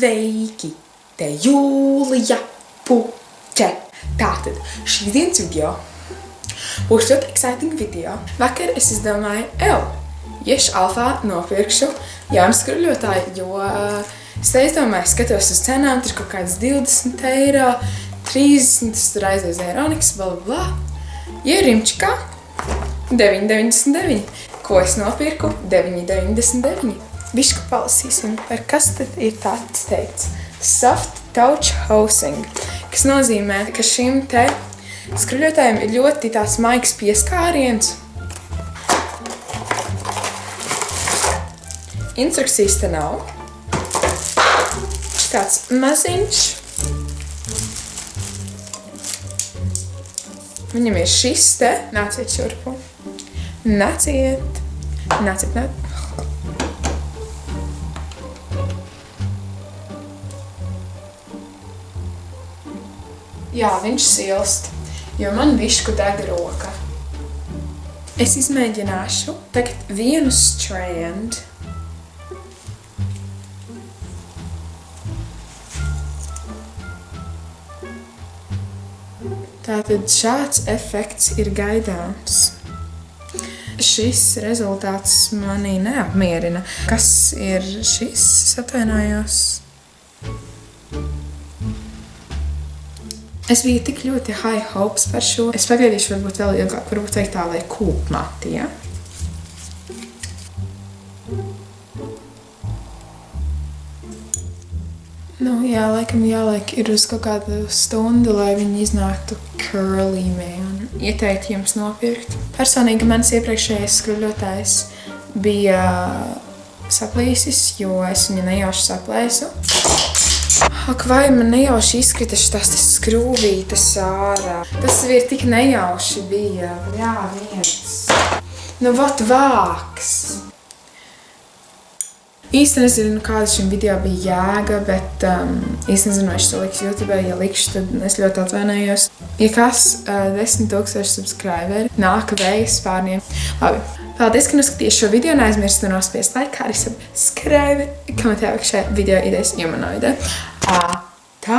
Sveiki! Te Jūlija Puķe. Tātad, šīs dienas video būs ļoti exciting video. Vakar es izdomāju, iešu alfā nopirkšu jaunu skruļotāju, jo es izdomāju, skatos uz cenām, tur kaut kāds 20 eiro, 30, tur aizies Eironikas, blablabla. Ierimčikā 9,99. Ko es nopirku? 9,99. Bišķi palasīsim, par kas tad ir tāds teikts. Soft touch housing, kas nozīmē, ka šim te skruļotājiem ir ļoti tāds maigs pieskāriens. Instrukcijas te nav. Tāds maziņš. Viņam ir šis te. Nāciet šurpu. Nāciet. Jā, viņš silst, jo man bišķu deg roka. Es izmēģināšu tagad vienu strand. Tātad šāds efekts ir gaidāms. Šis rezultāts manī neapmierina. Kas ir šis? Es atvainojos. Es biju tik ļoti high hopes par šo. Es pagaidīšu varbūt vēl ilgāk, varbūt vajag tā, lai kūpmati, ja? Nu, jā, laikam jāliek ir uz kaut kādu stundu, lai viņi iznāktu curly man. Ieteikt jums nopirkt. Personīgi mans iepriekšējais skruļotājs bija saplīsis, jo es viņu nejauši saplēsu. Ak, vai man nejauši izkrita šitās skrūvītes ārā. Tas ir tik nejauši bija. Jā, viens. Nu, vat vāks. Īsti nezinu, kāda šim video bija jēga, bet īsti nezinu, vai es to liks YouTube, ja likšu, tad es ļoti atvainojos. Ja kas 10,000 subscriberi nāk vējas pārniem. Labi, paldies, ka noskatījies šo video, neaizmirstu nospiest like, kā arī subscribe, komentē šajā video idejas, jo man nav ideja. Tā!